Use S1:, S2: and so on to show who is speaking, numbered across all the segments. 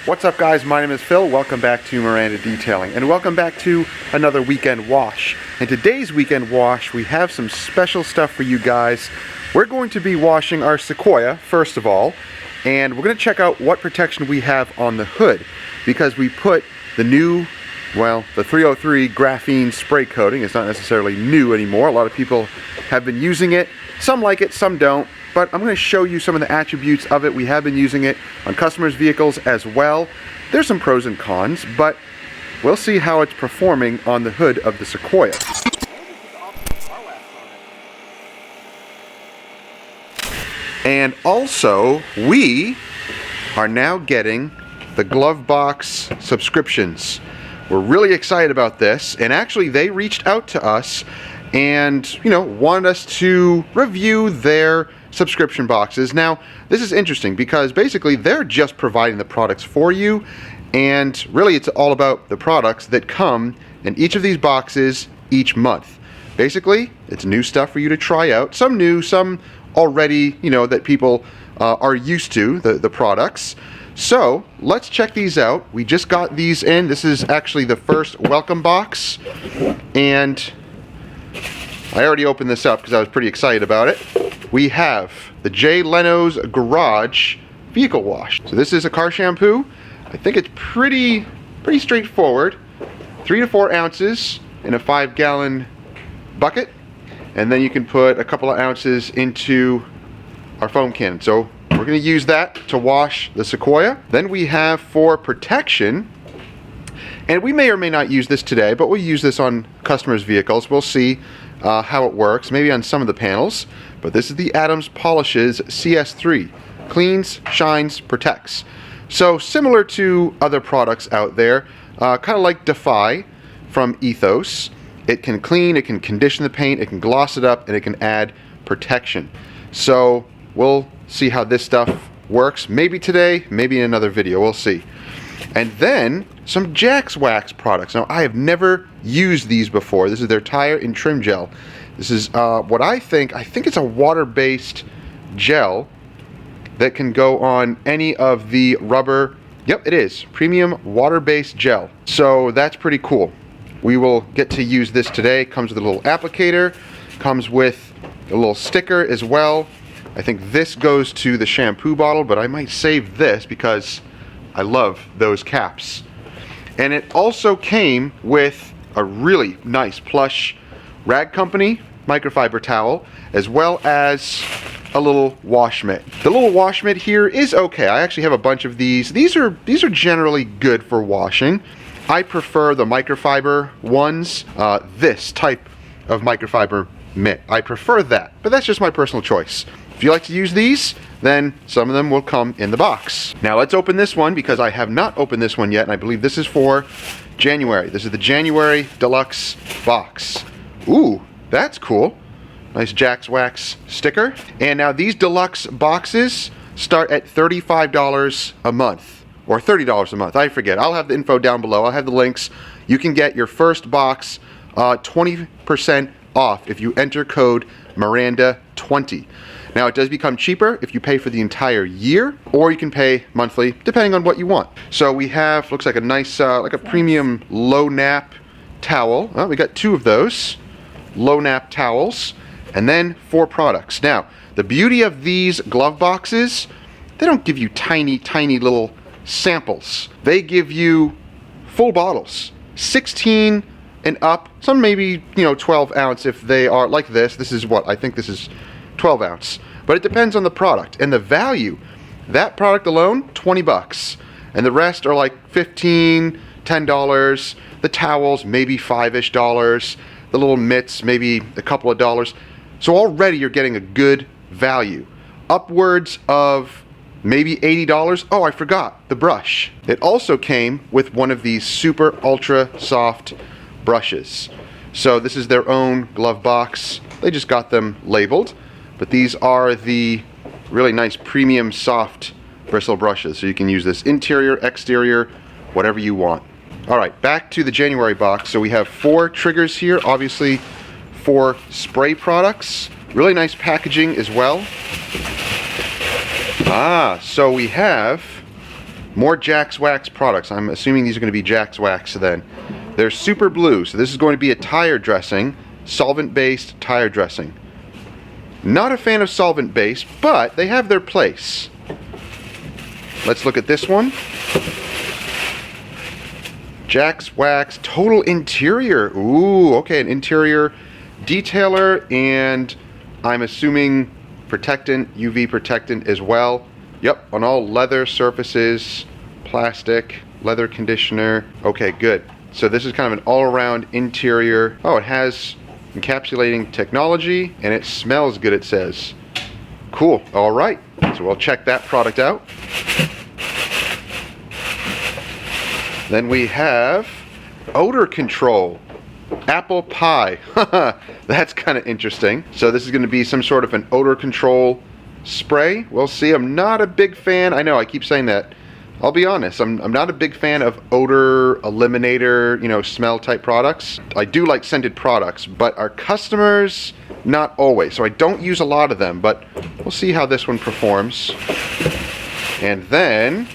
S1: What's up, guys? My name is Phil. Welcome back to Miranda Detailing, and welcome back to another weekend wash. In today's weekend wash, we have some special stuff for you guys. We're going to be washing our Sequoia, first of all, and we're going to check out what protection we have on the hood, because we put the new, well, the 303 graphene spray coating. It's not necessarily new anymore. A lot of people have been using it. Some like it, some don't. But I'm going to show you some of the attributes of it. We have been using it on customers' vehicles as well. There's some pros and cons, but we'll see how it's performing on the hood of the Sequoia. And also, we are now getting the Glovebox subscriptions. We're really excited about this, and actually they reached out to us and, wanted us to review their subscription boxes. Now, this is interesting because basically they're just providing the products for you, and really it's all about the products that come in each of these boxes each month. Basically, it's new stuff for you to try out. Some new, some already, that people are used to, the products. So, let's check these out. We just got these in. This is actually the first welcome box, and I already opened this up because I was pretty excited about it. We have the J. Leno's Garage Vehicle Wash. So this is a car shampoo. I think it's pretty straightforward. 3 to 4 ounces in a 5-gallon bucket. And then you can put a couple of ounces into our foam cannon. So we're going to use that to wash the Sequoia. Then we have for protection, and we may or may not use this today, but we'll use this on customers' vehicles. We'll see how it works, maybe on some of the panels. But this is the Adams Polishes CS3. Cleans, shines, protects. So similar to other products out there, kind of like Defy from Ethos. It can clean, it can condition the paint, it can gloss it up, and it can add protection. So we'll see how this stuff works. Maybe today, maybe in another video, we'll see. And then some Jax Wax products. Now, I have never used these before. This is their tire and trim gel. This is what I think it's a water-based gel that can go on any of the rubber. Yep, it is. Premium water-based gel. So that's pretty cool. We will get to use this today. Comes with a little applicator. Comes with a little sticker as well. I think this goes to the shampoo bottle, but I might save this because I love those caps. And it also came with a really nice plush Rag Company microfiber towel, as well as a little wash mitt. The little wash mitt here is okay. I actually have a bunch of these. These are generally good for washing. I prefer the microfiber ones, this type of microfiber mitt. I prefer that, but that's just my personal choice. If you like to use these, then some of them will come in the box. Now let's open this one because I have not opened this one yet, and I believe this is for January. This is the January Deluxe box. Ooh, that's cool. Nice Jax Wax sticker. And now these deluxe boxes start at $35 a month, or $30 a month. I forget. I'll have the info down below. I'll have the links. You can get your first box 20% off if you enter code Miranda20. Now, it does become cheaper if you pay for the entire year, or you can pay monthly, depending on what you want. So we have, looks like a nice, like a premium low nap towel. Oh, we got 2 of those low nap towels, and then 4 products. Now, the beauty of these glove boxes, they don't give you tiny little samples. They give you full bottles, 16 and up. Some maybe, 12 ounce if they are like this. This is what, I think this is 12 ounce. But it depends on the product and the value. That product alone, 20 bucks. And the rest are like $15, $10. The towels, maybe $5-ish. The little mitts, maybe a couple of dollars. So already you're getting a good value. Upwards of maybe $80. Oh, I forgot, the brush. It also came with one of these super ultra soft brushes. So this is their own glove box. They just got them labeled. But these are the really nice premium soft bristle brushes. So you can use this interior, exterior, whatever you want. All right, back to the January box. So we have 4 triggers here, obviously 4 spray products. Really nice packaging as well. So we have More Jax Wax products. I'm assuming these are going to be Jax Wax then. They're super blue, so this is going to be a tire dressing, solvent-based tire dressing. Not a fan of solvent-based, but they have their place. Let's look at this one. Jax Wax Total Interior. Ooh, okay, an interior detailer, and I'm assuming protectant, UV protectant as well. Yep, on all leather surfaces, plastic, leather conditioner. Okay, good. So this is kind of an all-around interior. Oh, it has encapsulating technology, and it smells good, it says. Cool, all right. So we'll check that product out. Then we have odor control. Apple pie. That's kind of interesting. So this is going to be some sort of an odor control spray. We'll see. I'm not a big fan. I know I keep saying that. I'll be honest, I'm not a big fan of odor eliminator, you know, smell type products. I do like scented products, but our customers, not always. So I don't use a lot of them, but we'll see how this one performs. And then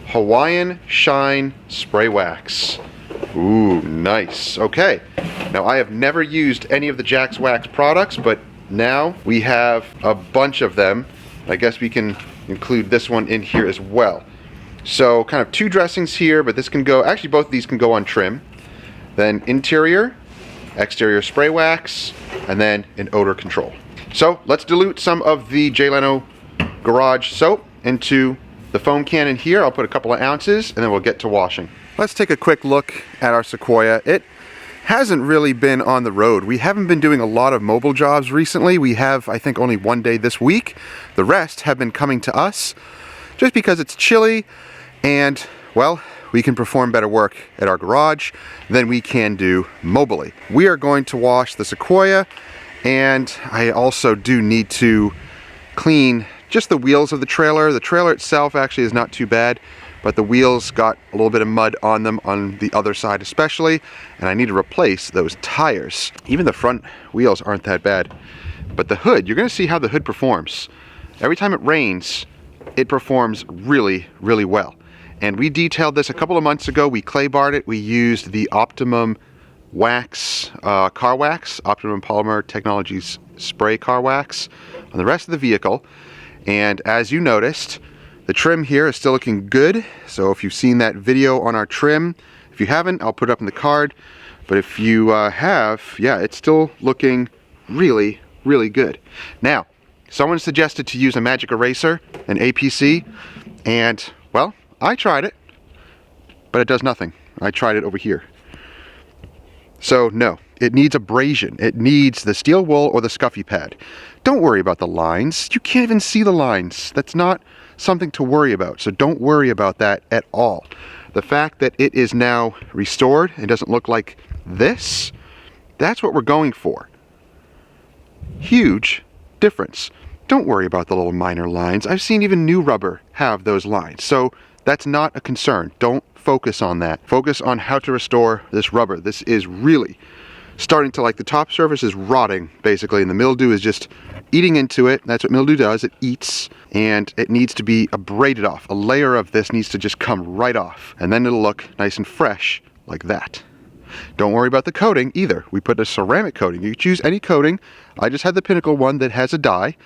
S1: Hawaiian Shine Spray Wax. Ooh, nice. Okay. Now I have never used any of the Jax Wax products, but now we have a bunch of them. I guess we can include this one in here as well. So kind of two dressings here, but this can go, actually both of these can go on trim. Then interior, exterior spray wax, and then an odor control. So let's dilute some of the Leno garage soap into the foam can in here. I'll put a couple of ounces and then we'll get to washing. Let's take a quick look at our Sequoia. It hasn't really been on the road. We haven't been doing a lot of mobile jobs recently. We have, I think, only one day this week. The rest have been coming to us just because it's chilly and, well, we can perform better work at our garage than we can do mobily. We are going to wash the Sequoia, and I also do need to clean just the wheels of the trailer. The trailer itself actually is not too bad, but the wheels got a little bit of mud on them on the other side especially, and I need to replace those tires. Even the front wheels aren't that bad, but the hood, you're gonna see how the hood performs. Every time it rains, it performs really, really well. And we detailed this a couple of months ago. We clay barred it. We used the Optimum wax, car wax, Optimum Polymer Technologies spray car wax on the rest of the vehicle. And as you noticed, the trim here is still looking good. So if you've seen that video on our trim, if you haven't, I'll put it up in the card. But if you have, yeah, it's still looking really, really good. Now, someone suggested to use a magic eraser, an APC, and, well, I tried it, but it does nothing. I tried it over here. So no, it needs abrasion. It needs the steel wool or the scuffy pad. Don't worry about the lines. You can't even see the lines. That's not something to worry about. So don't worry about that at all. The fact that it is now restored and doesn't look like this, that's what we're going for. Huge difference. Don't worry about the little minor lines. I've seen even new rubber have those lines. So that's not a concern. Don't focus on that. Focus on how to restore this rubber. This is really starting to, like, the top surface is rotting basically, and the mildew is just eating into it. That's what mildew does. It eats, and it needs to be abraded off. A layer of this needs to just come right off, and then it'll look nice and fresh like that. Don't worry about the coating either. We put a ceramic coating. You can choose any coating. I just had the Pinnacle one that has a dye,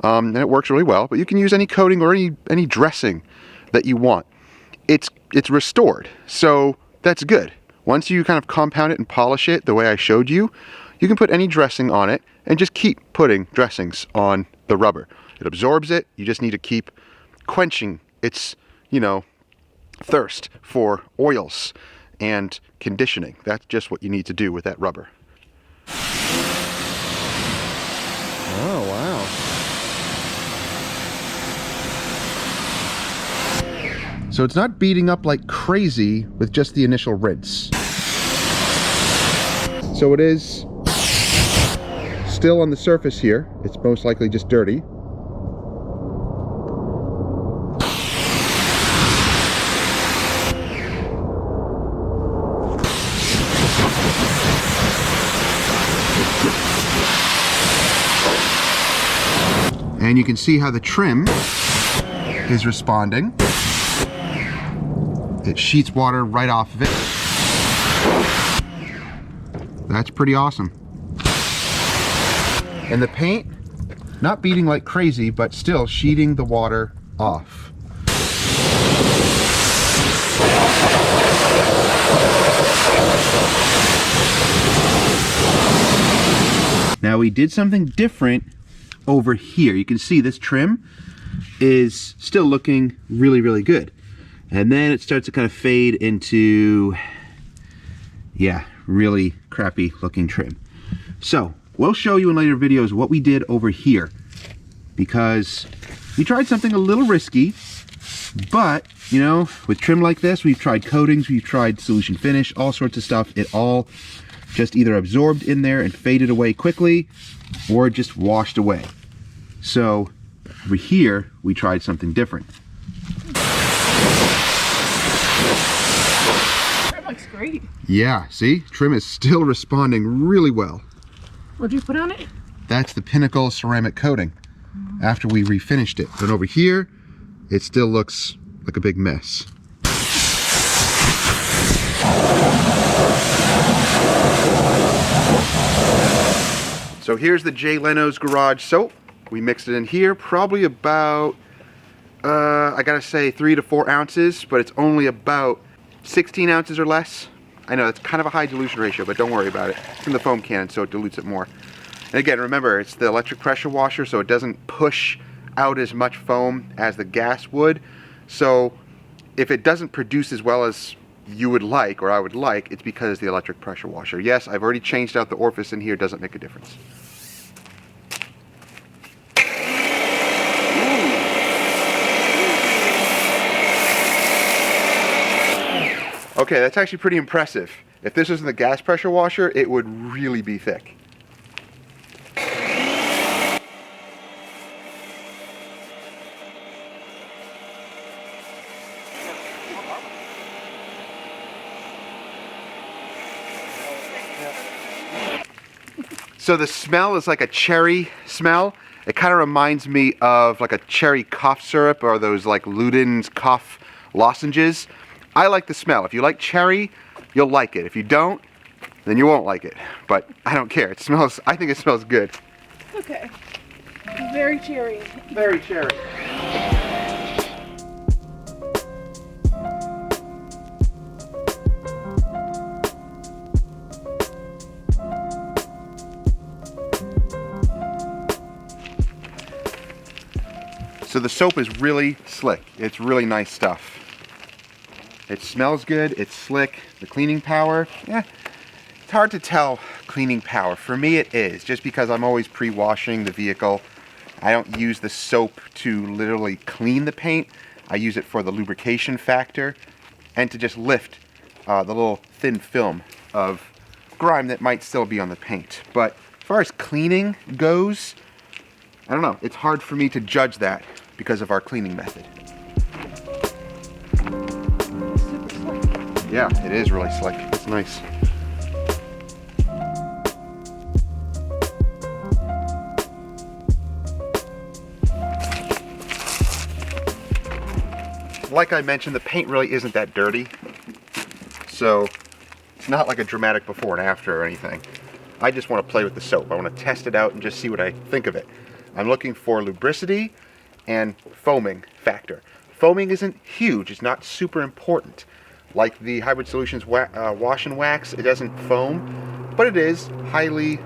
S1: and it works really well, but you can use any coating or any dressing that you want. It's restored, so that's good. Once you kind of compound it and polish it the way I showed you, you can put any dressing on it and just keep putting dressings on the rubber. It absorbs it. You just need to keep quenching its, you know, thirst for oils and conditioning. That's just what you need to do with that rubber. Oh, wow. So it's not beating up like crazy with just the initial rinse. So it is still on the surface here. It's most likely just dirty. And you can see how the trim is responding. it sheets water right off of it. That's pretty awesome. And the paint, not beating like crazy, but still sheeting the water off. Now we did something different over here. You can see this trim is still looking really, really good. And then it starts to kind of fade into, yeah, really crappy looking trim. So we'll show you in later videos what we did over here, because we tried something a little risky, but you know, with trim like this, we've tried coatings, we've tried solution finish, all sorts of stuff. It all just either absorbed in there and faded away quickly, or just washed away. So over here, we tried something different.
S2: That looks great.
S1: Yeah, see? Trim is still responding really well.
S2: What'd you put on it?
S1: That's the Pinnacle ceramic coating after we refinished it. And over here, it still looks like a big mess. So here's the Jay Leno's Garage soap. We mixed it in here, probably about, I gotta say 3 to 4 ounces, but it's only about 16 ounces or less. I know it's kind of a high dilution ratio, but don't worry about it. It's in the foam can, so it dilutes it more. And again, remember, it's the electric pressure washer, so it doesn't push out as much foam as the gas would. So if it doesn't produce as well as you would like, or I would like, it's because it's the electric pressure washer. Yes, I've already changed out the orifice in here, doesn't make a difference. Okay, that's actually pretty impressive. If this wasn't the gas pressure washer, it would really be thick. So the smell is like a cherry smell. It kind of reminds me of like a cherry cough syrup, or those like Luden's cough lozenges. I like the smell. If you like cherry, you'll like it. If you don't, then you won't like it. But I don't care. It smells, I think it smells good.
S2: Okay. Very cherry.
S1: Very cherry. So the soap is really slick. It's really nice stuff. It smells good, it's slick. The cleaning power, yeah, it's hard to tell cleaning power. For me it is, just because I'm always pre-washing the vehicle. I don't use the soap to literally clean the paint. I use it for the lubrication factor and to just lift the little thin film of grime that might still be on the paint. But as far as cleaning goes, I don't know, it's hard for me to judge that because of our cleaning method. Yeah, it is really slick. It's nice. Like I mentioned, the paint really isn't that dirty. So it's not like a dramatic before and after or anything. I just want to play with the soap. I want to test it out and just see what I think of it. I'm looking for lubricity and foaming factor. Foaming isn't huge. It's not super important. Like the Hybrid Solutions wash and wax, it doesn't foam, but it is highly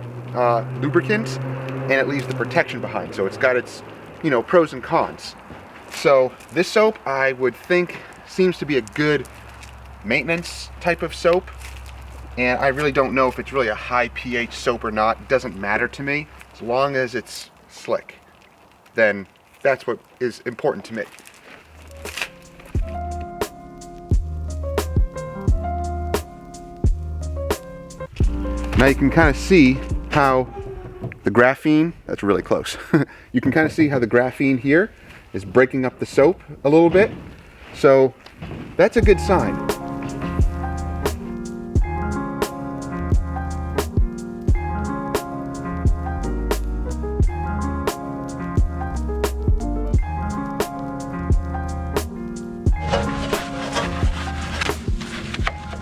S1: lubricant, and it leaves the protection behind. So it's got its, you know, pros and cons. So this soap, I would think, seems to be a good maintenance type of soap, and I really don't know if it's really a high pH soap or not. It doesn't matter to me. As long as it's slick, then that's what is important to me. Now you can kind of see how the graphene, that's really close. You can kind of see how the graphene here is breaking up the soap a little bit. So that's a good sign.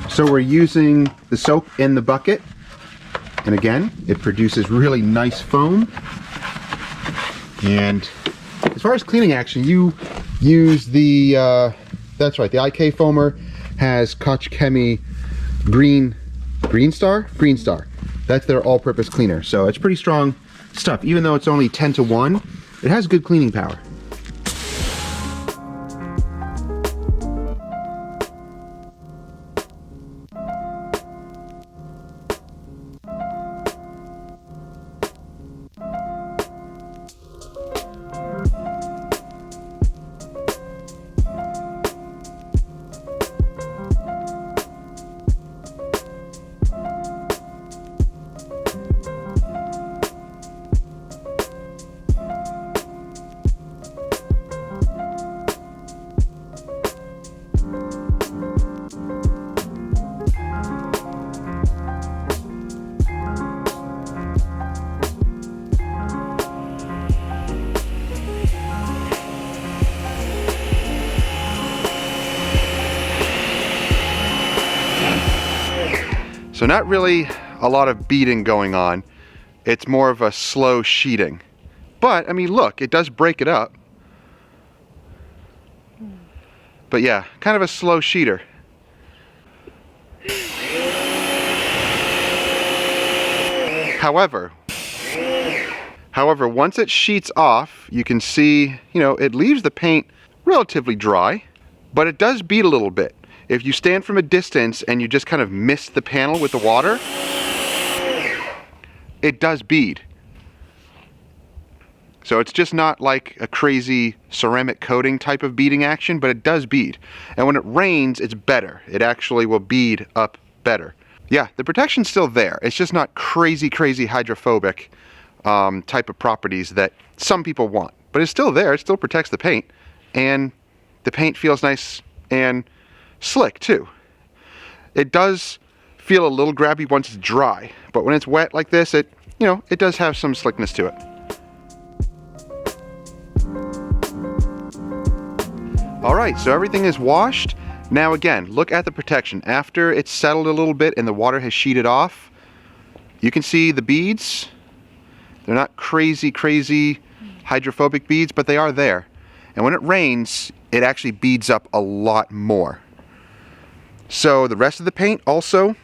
S1: So we're using the soap in the bucket, and again, it produces really nice foam. And as far as cleaning action, you use the, that's right, the IK foamer has Koch Chemie Green Star. That's their all-purpose cleaner. So it's pretty strong stuff. Even though it's only 10-to-1, it has good cleaning power. So not really a lot of beading going on. It's more of a slow sheeting. But, I mean, look, it does break it up. But yeah, kind of a slow sheeter. However, once it sheets off, you can see, you know, it leaves the paint relatively dry, but it does bead a little bit. If you stand from a distance and you just kind of mist the panel with the water, it does bead. So it's just not like a crazy ceramic coating type of beading action, but it does bead. And when it rains, it's better. It actually will bead up better. Yeah, the protection's still there. It's just not crazy hydrophobic type of properties that some people want. But it's still there. It still protects the paint. And the paint feels nice and slick too. It does feel a little grabby once it's dry, but when it's wet like this, it does have some slickness to it. All right, so everything is washed. Now again, look at the protection. After it's settled a little bit and the water has sheeted off, you can see the beads. They're not crazy hydrophobic beads, but they are there. And when it rains, it actually beads up a lot more. So the rest of the paint also,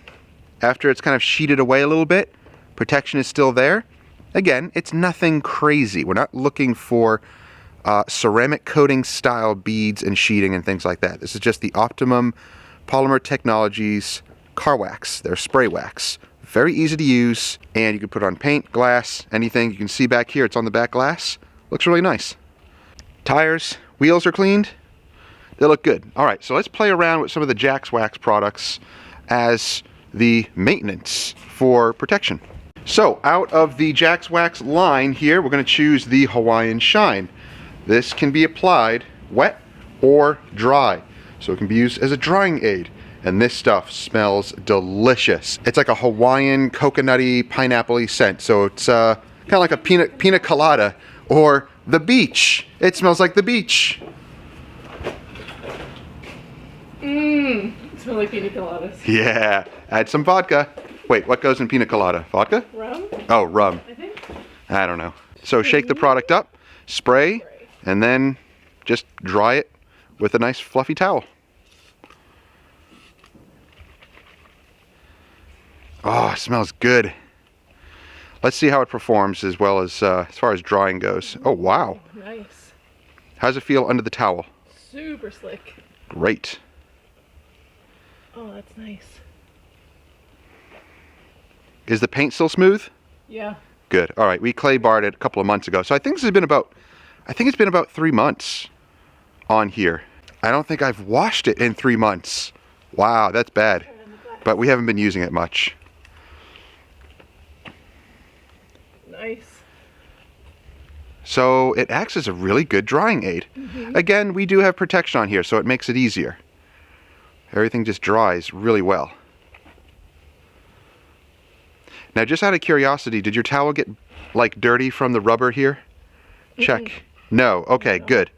S1: after it's kind of sheeted away a little bit, protection is still there. Again, it's nothing crazy. We're not looking for ceramic coating style beads and sheeting and things like that. This is just the Optimum Polymer Technologies car wax, their spray wax. Very easy to use, and you can put on paint, glass, anything. You can see back here, it's on the back glass. Looks really nice. Tires, wheels are cleaned. They look good. All right, so let's play around with some of the Jax Wax products as the maintenance for protection. So out of the Jax Wax line here, we're going to choose the Hawaiian Shine. This can be applied wet or dry, so it can be used as a drying aid. And this stuff smells delicious. It's like a Hawaiian coconutty, pineapple-y scent. So it's kind of like a pina colada or the beach. It smells like the beach.
S2: It smells like pina coladas.
S1: Yeah, add some vodka. Wait, what goes in pina colada? Vodka?
S2: Rum?
S1: Oh, rum.
S2: I think.
S1: I don't know. So shake the product up, spray, and then just dry it with a nice fluffy towel. Oh, it smells good. Let's see how it performs as well as far as drying goes. Oh, wow.
S2: Nice.
S1: How does it feel under the towel?
S2: Super slick.
S1: Great.
S2: Oh, that's nice.
S1: Is the paint still smooth?
S2: Yeah.
S1: Good. All right, we clay barred it a couple of months ago. So I think this has been about, it's been about 3 months on here. I don't think I've washed it in 3 months. Wow, that's bad. But we haven't been using it much.
S2: Nice.
S1: So it acts as a really good drying aid. Again, we do have protection on here, so it makes it easier. Everything just dries really well. Now, just out of curiosity, did your towel get like dirty from the rubber here? Check. No. Okay, good.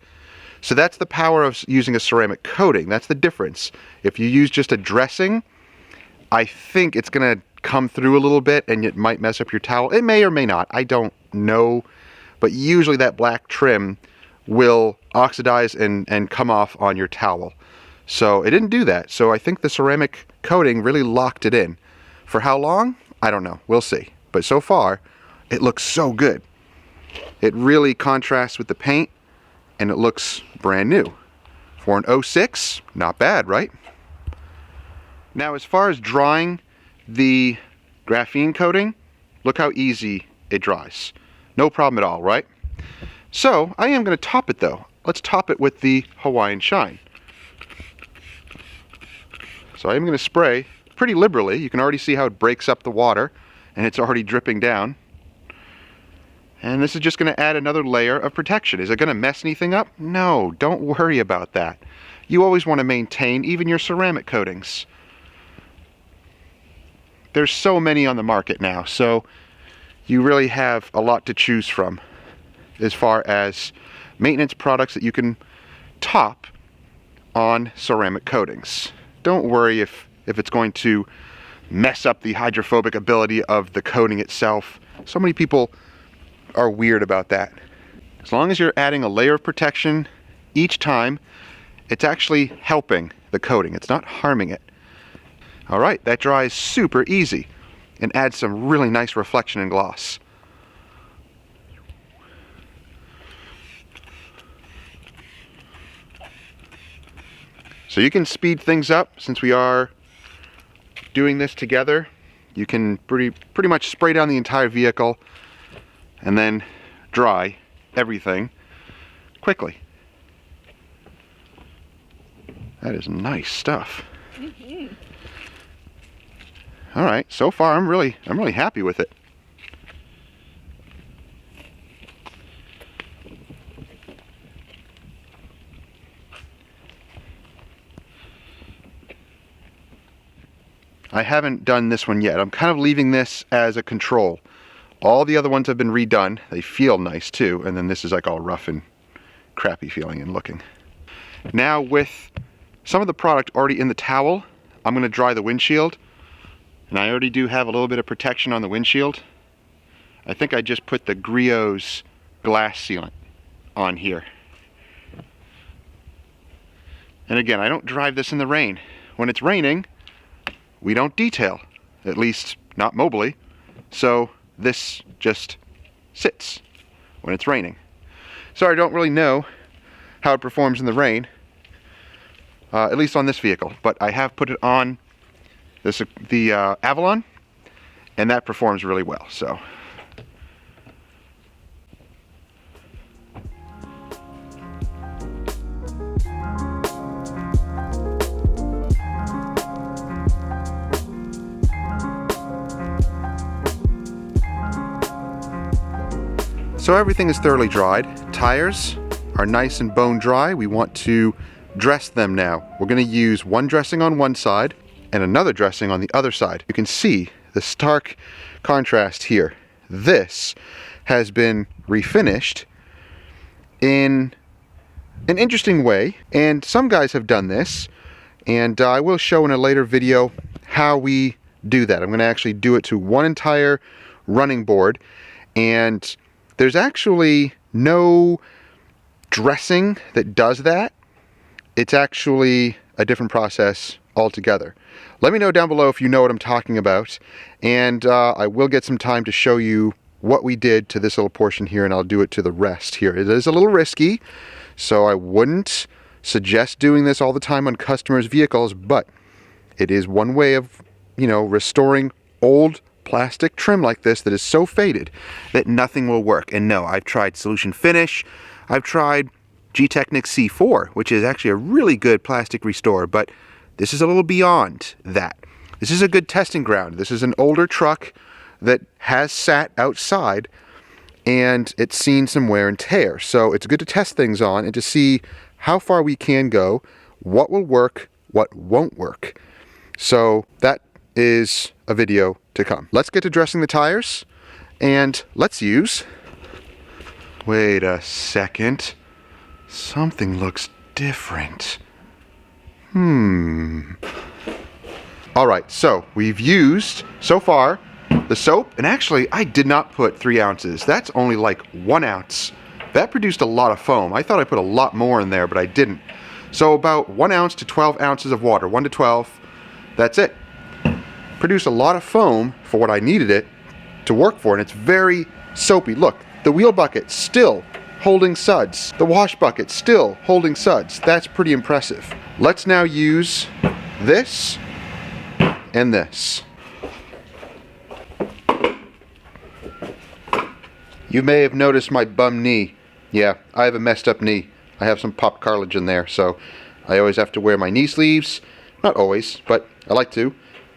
S1: So that's the power of using a ceramic coating. That's the difference. If you use just a dressing, I think it's gonna come through a little bit and it might mess up your towel. It may or may not, I don't know. But usually that black trim will oxidize and come off on your towel. So it didn't do that. So I think the ceramic coating really locked it in. For how long? I don't know. We'll see. But so far, it looks so good. It really contrasts with the paint and it looks brand new. For an 06, not bad, right? Now, as far as drying the graphene coating, look how easy it dries. No problem at all, right? So, I am going to top it though. Let's top it with the Hawaiian Shine. So I am going to spray pretty liberally. You can already see how it breaks up the water and it's already dripping down. And this is just going to add another layer of protection. Is it going to mess anything up? No, don't worry about that. You always want to maintain even your ceramic coatings. There's so many on the market now, so you really have a lot to choose from as far as maintenance products that you can top on ceramic coatings. Don't worry if it's going to mess up the hydrophobic ability of the coating itself. So many people are weird about that. As long as you're adding a layer of protection each time, it's actually helping the coating. It's not harming it. All right, that dries super easy and adds some really nice reflection and gloss. So you can speed things up since we are doing this together. You can pretty much spray down the entire vehicle and then dry everything quickly. That is nice stuff.
S2: Mm-hmm.
S1: All right, so far I'm really happy with it. I haven't done this one yet. I'm kind of leaving this as a control. All the other ones have been redone. They feel nice too, and then this is like all rough and crappy feeling and looking. Now with some of the product already in the towel, I'm going to dry the windshield. And I already do have a little bit of protection on the windshield. I think I just put the Griot's glass sealant on here. And again, I don't drive this in the rain. When it's raining, we don't detail, at least not mobily. So this just sits when it's raining. So I don't really know how it performs in the rain, at least on this vehicle, but I have put it on the Avalon, and that performs really well. So everything is thoroughly dried. Tires are nice and bone dry. We want to dress them now. We're going to use one dressing on one side and another dressing on the other side. You can see the stark contrast here. This has been refinished in an interesting way, and some guys have done this, and I will show in a later video how we do that. I'm going to actually do it to one entire running board, and there's actually no dressing that does that. It's actually a different process altogether. Let me know down below if you know what I'm talking about, and I will get some time to show you what we did to this little portion here, and I'll do it to the rest here. It is a little risky, so I wouldn't suggest doing this all the time on customers' vehicles, but it is one way of, restoring old plastic trim like this that is so faded that nothing will work. And no, I've tried Solution Finish, I've tried G-Technic C4, which is actually a really good plastic restore, but this is a little beyond that. This is a good testing ground. This is an older truck that has sat outside and it's seen some wear and tear. So it's good to test things on and to see how far we can go, what will work, what won't work. So that is a video to come. Let's get to dressing the tires, and let's use... Wait a second. Something looks different. Alright, so we've used, so far, the soap, and actually I did not put 3 ounces. That's only like 1 ounce. That produced a lot of foam. I thought I put a lot more in there, but I didn't. So about 1 ounce to 12 ounces of water, 1 to 12, that's it. Produced a lot of foam for what I needed it to work for, and it's very soapy. Look, the wheel bucket still holding suds. The wash bucket still holding suds. That's pretty impressive. Let's now use this and this. You may have noticed my bum knee. Yeah, I have a messed up knee. I have some popped cartilage in there, so I always have to wear my knee sleeves. Not always, but I like to.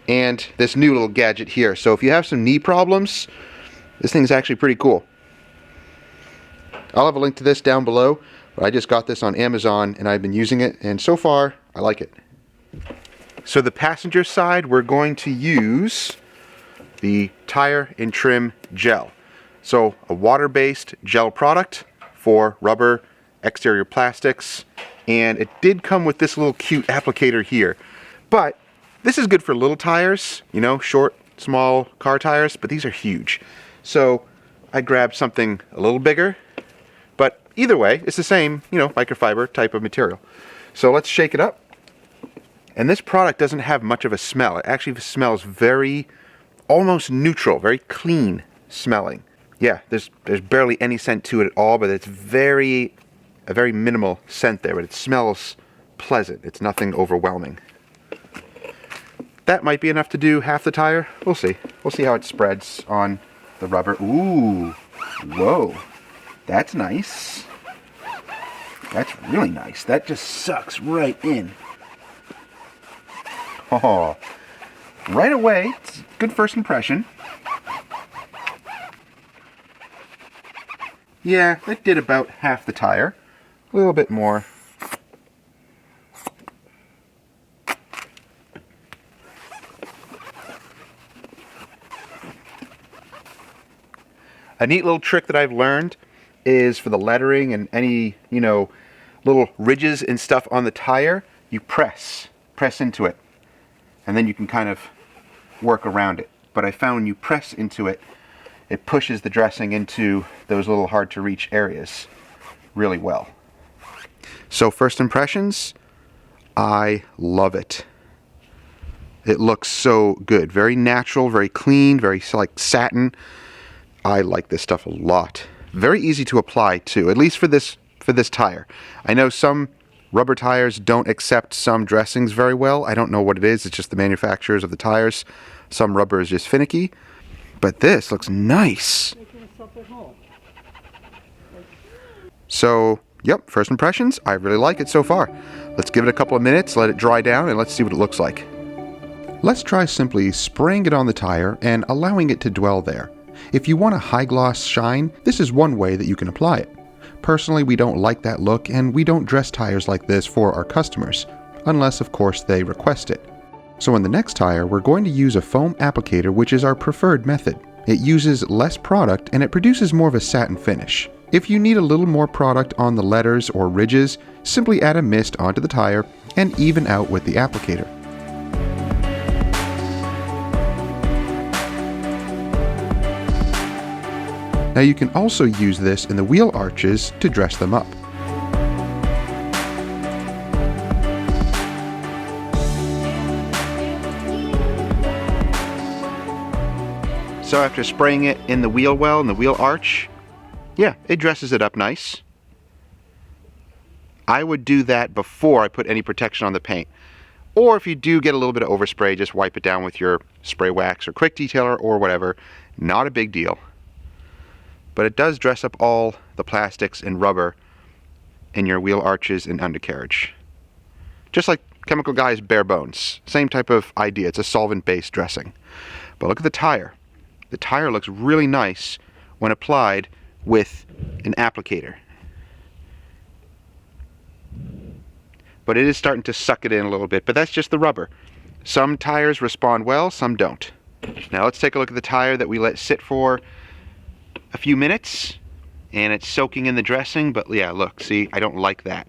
S1: And this new little gadget here. So if you have some knee problems, this thing's actually pretty cool. I'll have a link to this down below. But I just got this on Amazon and I've been using it, and so far I like it. So the passenger side, we're going to use the tire and trim gel. So a water-based gel product for rubber, exterior plastics, and it did come with this little cute applicator here. But this is good for little tires, you know, short, small car tires, but these are huge. So I grabbed something a little bigger, but either way, it's the same, you know, microfiber type of material. So let's shake it up. And this product doesn't have much of a smell. It actually smells very, almost neutral, very clean smelling. Yeah, there's barely any scent to it at all, but it's a very minimal scent there, but it smells pleasant. It's nothing overwhelming. That might be enough to do half the tire. We'll see. We'll see how it spreads on the rubber. Ooh, whoa, that's nice. That's really nice. That just sucks right in. Oh, right away, it's a good first impression. Yeah, it did about half the tire. A little bit more. A neat little trick that I've learned is for the lettering and any, you know, little ridges and stuff on the tire, you press into it. And then you can kind of work around it. But I found when you press into it, it pushes the dressing into those little hard to reach areas really well. So first impressions, I love it. It looks so good. Very natural, very clean, very like satin. I like this stuff a lot. Very easy to apply too, at least for this tire. I know some rubber tires don't accept some dressings very well. I don't know what it is. It's just the manufacturers of the tires. Some rubber is just finicky. But this looks nice. So, yep, first impressions. I really like it so far. Let's give it a couple of minutes, let it dry down, and let's see what it looks like. Let's try simply spraying it on the tire and allowing it to dwell there. If you want a high gloss shine, this is one way that you can apply it. Personally, we don't like that look, and we don't dress tires like this for our customers, unless of course they request it. So in the next tire, we're going to use a foam applicator, which is our preferred method. It uses less product and it produces more of a satin finish. If you need a little more product on the letters or ridges, simply add a mist onto the tire and even out with the applicator. Now you can also use this in the wheel arches to dress them up. So after spraying it in the wheel well and the wheel arch, yeah, it dresses it up nice. I would do that before I put any protection on the paint. Or if you do get a little bit of overspray, just wipe it down with your spray wax or quick detailer or whatever. Not a big deal. But it does dress up all the plastics and rubber in your wheel arches and undercarriage. Just like Chemical Guy's Bare Bones. Same type of idea. It's a solvent-based dressing. But look at the tire. The tire looks really nice when applied with an applicator. But it is starting to suck it in a little bit, but that's just the rubber. Some tires respond well, some don't. Now let's take a look at the tire that we let sit for a few minutes, and it's soaking in the dressing, but yeah, look, see, I don't like that.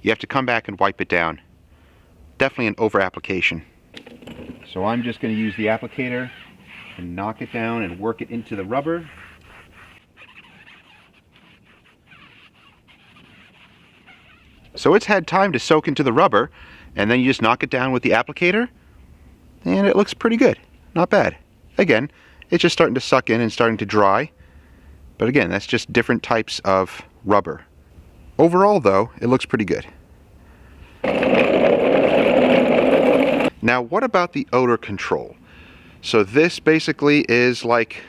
S1: You have to come back and wipe it down. Definitely an over application. So I'm just going to use the applicator and knock it down and work it into the rubber. So it's had time to soak into the rubber, and then you just knock it down with the applicator, and it looks pretty good. Not bad. Again, it's just starting to suck in and starting to dry. But again, that's just different types of rubber. Overall, though, it looks pretty good. Now, what about the odor control? So this basically is like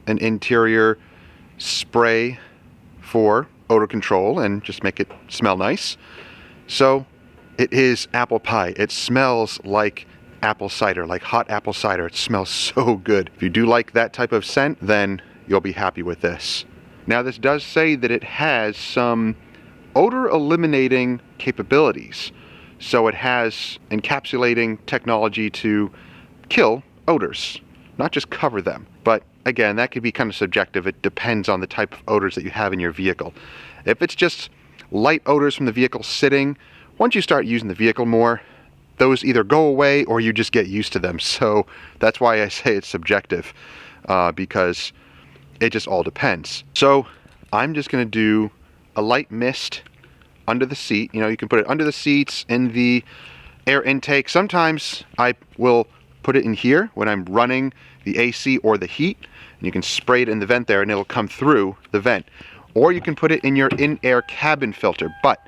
S1: an interior spray for odor control and just make it smell nice. So it is apple pie. It smells like apple cider, like hot apple cider. It smells so good. If you do like that type of scent, then you'll be happy with this. Now, this does say that it has some odor eliminating capabilities. So it has encapsulating technology to kill odors, not just cover them. But again, that could be kind of subjective. It depends on the type of odors that you have in your vehicle. If it's just light odors from the vehicle sitting, once you start using the vehicle more, those either go away or you just get used to them. So that's why I say it's subjective, because it just all depends. So I'm just going to do a light mist under the seat. You know, you can put it under the seats, in the air intake. Sometimes I will put it in here when I'm running the AC or the heat, and you can spray it in the vent there and it'll come through the vent. Or you can put it in your in-air cabin filter. But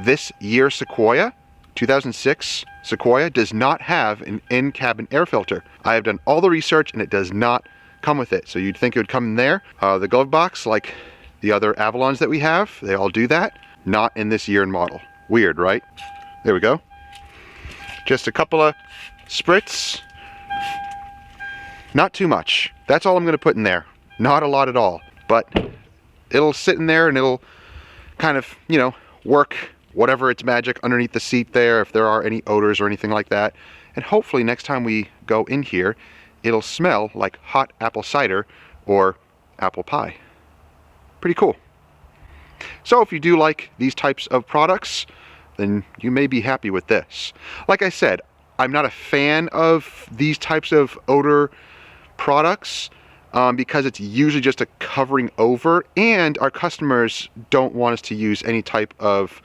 S1: this year Sequoia, 2006 Sequoia, does not have an in-cabin air filter. I have done all the research and it does not come with it. So you'd think it would come in there. The Glovebox, like the other Avalons that we have, they all do that. Not in this year and model. Weird, right? There we go. Just a couple of spritz. Not too much. That's all I'm going to put in there. Not a lot at all. But it'll sit in there and it'll kind of, you know, work whatever its magic underneath the seat there, if there are any odors or anything like that. And hopefully next time we go in here, it'll smell like hot apple cider or apple pie. Pretty cool. So if you do like these types of products, then you may be happy with this. Like I said, I'm not a fan of these types of odor products because it's usually just a covering over, and our customers don't want us to use any type of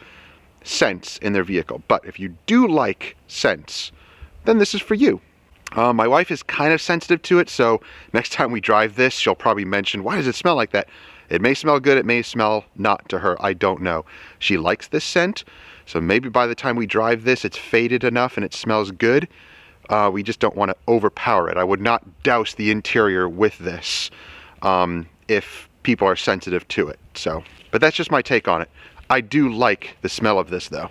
S1: scents in their vehicle. But if you do like scents, then this is for you. My wife is kind of sensitive to it, so next time we drive this, she'll probably mention, why does it smell like that? It may smell good, it may smell not to her, I don't know. She likes this scent, so maybe by the time we drive this, it's faded enough and it smells good. We just don't want to overpower it. I would not douse the interior with this if people are sensitive to it. So, but that's just my take on it. I do like the smell of this though.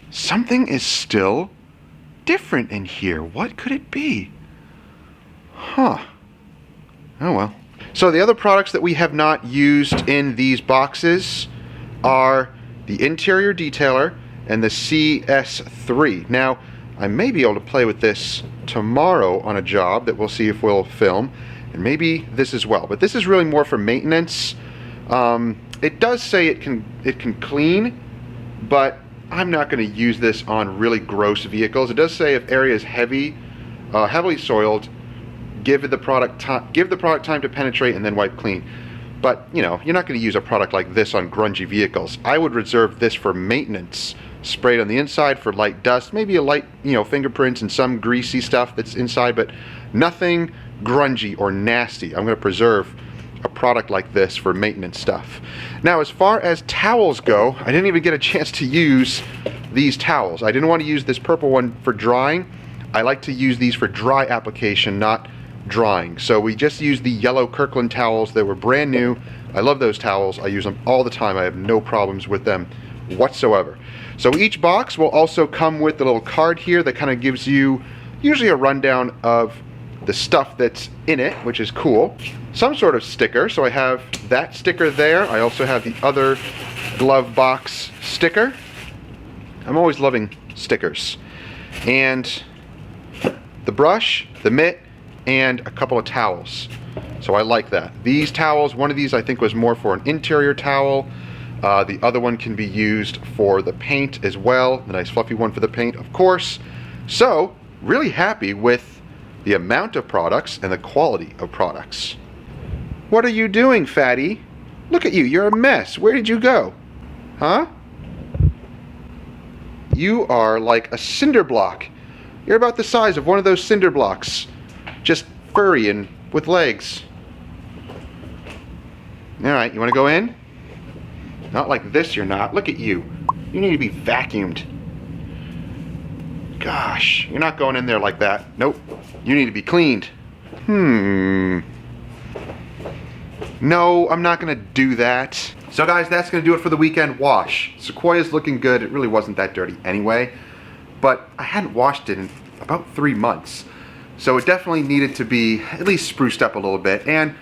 S1: Something is still different in here. What could it be? Huh. Oh well. So the other products that we have not used in these boxes are the interior detailer and the CS3. Now, I may be able to play with this tomorrow on a job that we'll see if we'll film, and maybe this as well. But this is really more for maintenance. It does say it can clean, but I'm not going to use this on really gross vehicles. It does say if area is heavily soiled, give the product time to penetrate and then wipe clean. But you know, you're not going to use a product like this on grungy vehicles. I would reserve this for maintenance. Sprayed on the inside for light dust, maybe a light, you know, fingerprints and some greasy stuff that's inside, but nothing grungy or nasty. I'm going to preserve a product like this for maintenance stuff. Now, as far as towels go, I didn't even get a chance to use these towels. I didn't want to use this purple one for drying. I like to use these for dry application, not drying. So we just used the yellow Kirkland towels. They were brand new. I love those towels. I use them all the time. I have no problems with them whatsoever. So each box will also come with a little card here that kind of gives you usually a rundown of the stuff that's in it, which is cool. Some sort of sticker. So I have that sticker there. I also have the other Glovebox sticker. I'm always loving stickers. And the brush, the mitt, and a couple of towels. So I like that. These towels, one of these I think was more for an interior towel. The other one can be used for the paint as well. The nice fluffy one for the paint, of course. So really happy with the amount of products and the quality of products. What are you doing, fatty? Look at you, you're a mess. Where did you go? Huh? You are like a cinder block. You're about the size of one of those cinder blocks. Just furry and with legs. Alright, you want to go in? Not like this, you're not. Look at you. You need to be vacuumed. Gosh, you're not going in there like that. Nope. You need to be cleaned. No, I'm not going to do that. So guys, that's going to do it for the weekend wash. Sequoia's looking good. It really wasn't that dirty anyway. But I hadn't washed it in about 3 months. So it definitely needed to be at least spruced up a little bit. And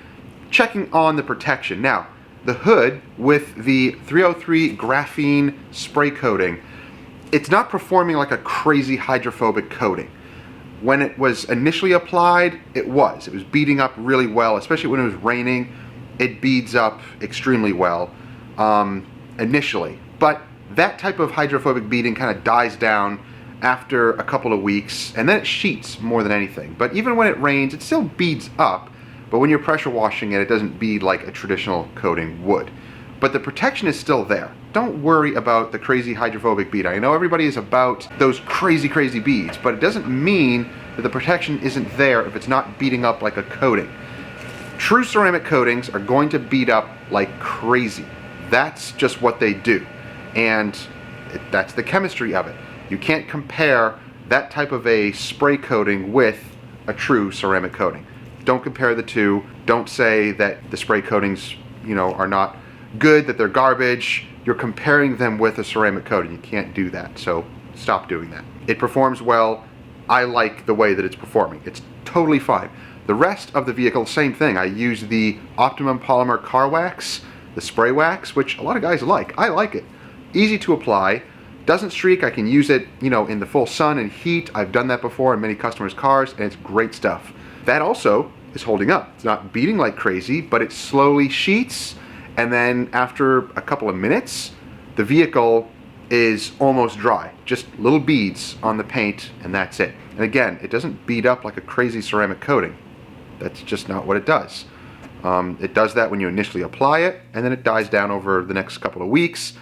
S1: checking on the protection. Now, the hood with the 303 graphene spray coating, it's not performing like a crazy hydrophobic coating. When it was initially applied, it was beading up really well, especially when it was raining. It beads up extremely well initially. But that type of hydrophobic beading kind of dies down after a couple of weeks, and then it sheets more than anything. But even when it rains, it still beads up, but when you're pressure washing it, it doesn't bead like a traditional coating would. But the protection is still there. Don't worry about the crazy hydrophobic bead. I know everybody is about those crazy beads, but it doesn't mean that the protection isn't there if it's not beading up like a coating. True ceramic coatings are going to bead up like crazy. That's just what they do. And that's the chemistry of it. You can't compare that type of a spray coating with a true ceramic coating. Don't compare the two. Don't say that the spray coatings, are not good, that they're garbage. You're comparing them with a ceramic coating. You can't do that. So stop doing that. It performs well. I like the way that it's performing. It's totally fine. The rest of the vehicle, same thing. I use the Optimum Polymer Car Wax, the spray wax, which a lot of guys like. I like it. Easy to apply. Doesn't streak. I can use it, in the full sun and heat. I've done that before in many customers' cars, and it's great stuff. That also is holding up. It's not beating like crazy, but it slowly sheets, and then after a couple of minutes, the vehicle is almost dry. Just little beads on the paint, and that's it. And again, it doesn't bead up like a crazy ceramic coating. That's just not what it does. It does that when you initially apply it, and then it dies down over the next couple of weeks,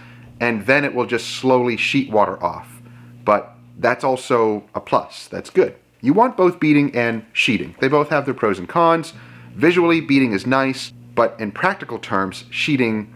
S1: and then it will just slowly sheet water off. But that's also a plus. That's good. You want both beading and sheeting. They both have their pros and cons. Visually, beading is nice, but in practical terms, sheeting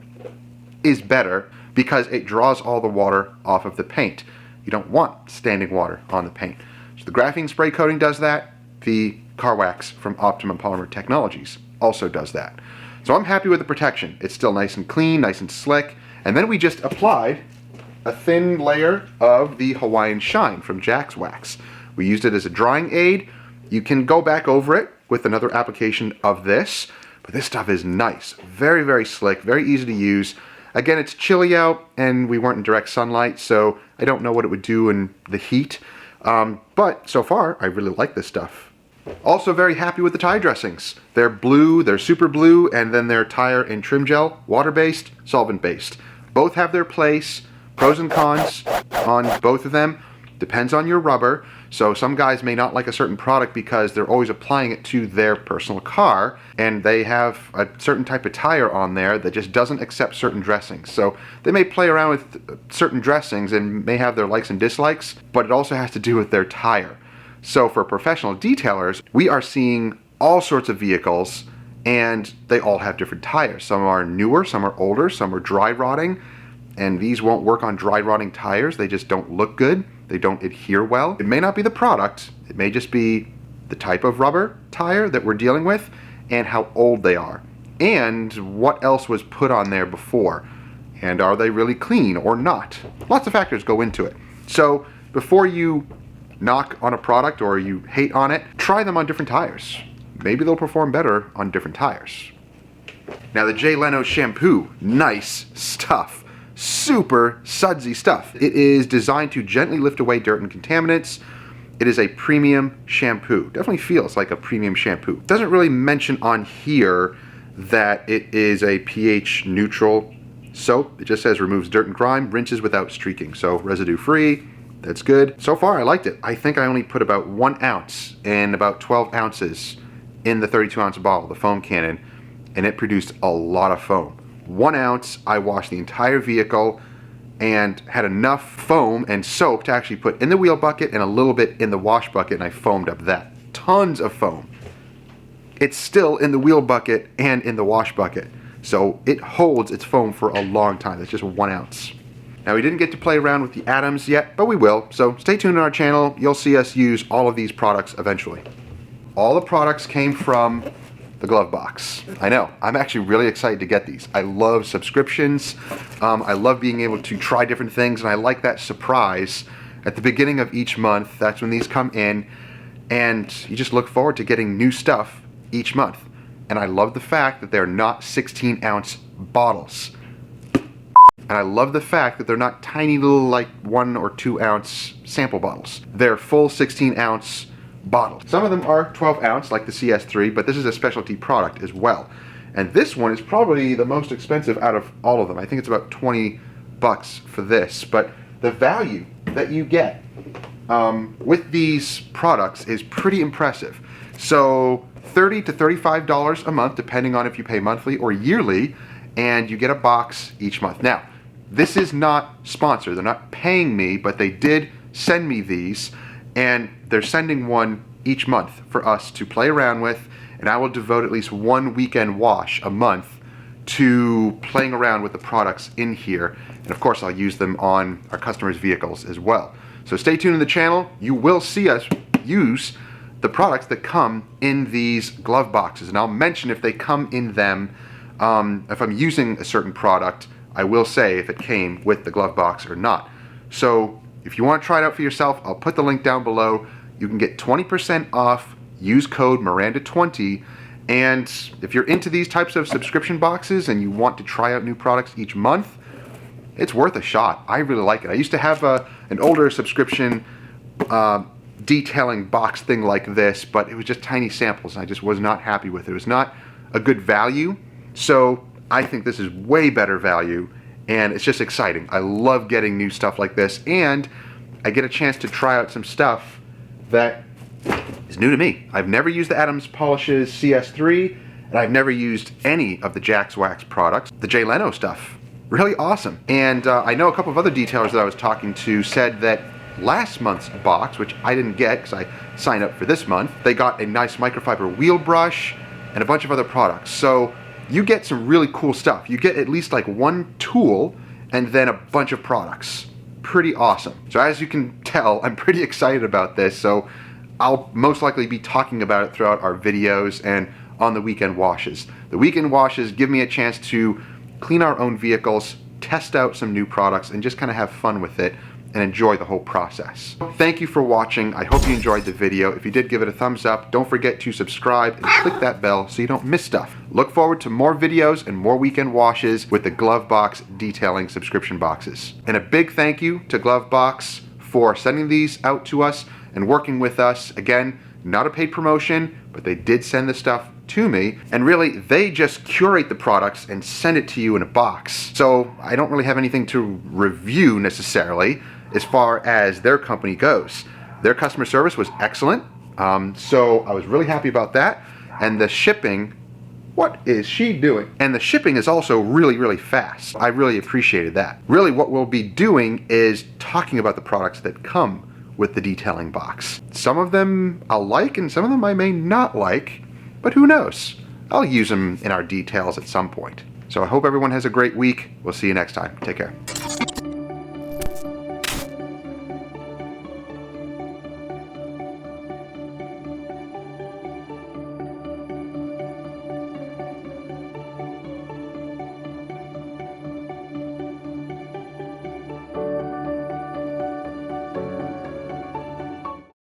S1: is better because it draws all the water off of the paint. You don't want standing water on the paint. So the graphene spray coating does that. The car wax from Optimum Polymer Technologies also does that. So I'm happy with the protection. It's still nice and clean, nice and slick. And then we just applied a thin layer of the Hawaiian Shine from Jack's Wax. We used it as a drying aid. You can go back over it with another application of this, but this stuff is nice. Very, very slick, very easy to use. Again, it's chilly out and we weren't in direct sunlight, so I don't know what it would do in the heat. But so far, I really like this stuff. Also very happy with the tire dressings. They're blue, they're super blue, and then they're tire and trim gel, water-based, solvent-based. Both have their place, pros and cons on both of them. Depends on your rubber. So some guys may not like a certain product because they're always applying it to their personal car, and they have a certain type of tire on there that just doesn't accept certain dressings. So they may play around with certain dressings and may have their likes and dislikes, but it also has to do with their tire. So for professional detailers, we are seeing all sorts of vehicles, and they all have different tires. Some are newer, some are older, some are dry rotting, and these won't work on dry rotting tires. They just don't look good. They don't adhere well. It may not be the product. It may just be the type of rubber tire that we're dealing with and how old they are and what else was put on there before. And are they really clean or not? Lots of factors go into it. So before you knock on a product or you hate on it, try them on different tires. Maybe they'll perform better on different tires. Now the Leno shampoo, nice stuff. Super sudsy stuff. It is designed to gently lift away dirt and contaminants. It is a premium shampoo. Definitely feels like a premium shampoo. It doesn't really mention on here that it is a pH neutral soap. It just says removes dirt and grime, rinses without streaking. So residue free, That's good. So far, I liked it. I think I only put about 1 ounce and about 12 ounces in the 32-ounce bottle, the foam cannon, and it produced a lot of foam. 1 ounce, I washed the entire vehicle and had enough foam and soap to actually put in the wheel bucket and a little bit in the wash bucket, and I foamed up that. Tons of foam. It's still in the wheel bucket and in the wash bucket, so it holds its foam for a long time. That's just 1 ounce. Now, we didn't get to play around with the atoms yet, but we will, so stay tuned on our channel. You'll see us use all of these products eventually. All the products came from the Glovebox. I know, I'm actually really excited to get these. I love subscriptions. I love being able to try different things, and I like that surprise at the beginning of each month. That's when these come in, and you just look forward to getting new stuff each month. And I love the fact that they're not 16-ounce bottles. And I love the fact that they're not tiny little, like 1 or 2 ounce sample bottles. They're full 16-ounce bottles. Some of them are 12 ounce, like the CS3, but this is a specialty product as well. And this one is probably the most expensive out of all of them. I think it's about 20 bucks for this, but the value that you get with these products is pretty impressive. So $30 to $35 a month, depending on if you pay monthly or yearly, and you get a box each month. Now, this is not sponsored. They're not paying me, but they did send me these, and they're sending one each month for us to play around with, and I will devote at least 1 weekend wash a month to playing around with the products in here, and of course I'll use them on our customers' vehicles as well. So stay tuned to the channel. You will see us use the products that come in these glove boxes, and I'll mention if they come in them. If I'm using a certain product, I will say if it came with the glove box or not. So if you want to try it out for yourself, I'll put the link down below. You can get 20% off. Use code Miranda20. And if you're into these types of subscription boxes and you want to try out new products each month, it's worth a shot. I really like it. I used to have an older subscription detailing box thing like this, but it was just tiny samples, and I just was not happy with it. It was not a good value. So I think this is way better value, and it's just exciting. I love getting new stuff like this, and I get a chance to try out some stuff that is new to me. I've never used the Adams Polishes CS3, and I've never used any of the Jax Wax products. The Leno stuff, really awesome. And I know a couple of other detailers that I was talking to said that last month's box, which I didn't get because I signed up for this month, they got a nice microfiber wheel brush and a bunch of other products. So you get some really cool stuff. You get at least like 1 tool and then a bunch of products. Pretty awesome. So as you can tell, I'm pretty excited about this. So I'll most likely be talking about it throughout our videos and on the weekend washes. The weekend washes give me a chance to clean our own vehicles, test out some new products, and just kind of have fun with it and enjoy the whole process. Thank you for watching. I hope you enjoyed the video. If you did, give it a thumbs up. Don't forget to subscribe and click that bell so you don't miss stuff. Look forward to more videos and more weekend washes with the Glovebox detailing subscription boxes. And a big thank you to Glovebox for sending these out to us and working with us. Again, not a paid promotion, but they did send the stuff to me, and really they just curate the products and send it to you in a box. So I don't really have anything to review necessarily as far as their company goes. Their customer service was excellent, so I was really happy about that. And the shipping, what is she doing? And the shipping is also really, really fast. I really appreciated that. Really what we'll be doing is talking about the products that come with the detailing box. Some of them I'll like and some of them I may not like, but who knows? I'll use them in our details at some point. So I hope everyone has a great week. We'll see you next time. Take care.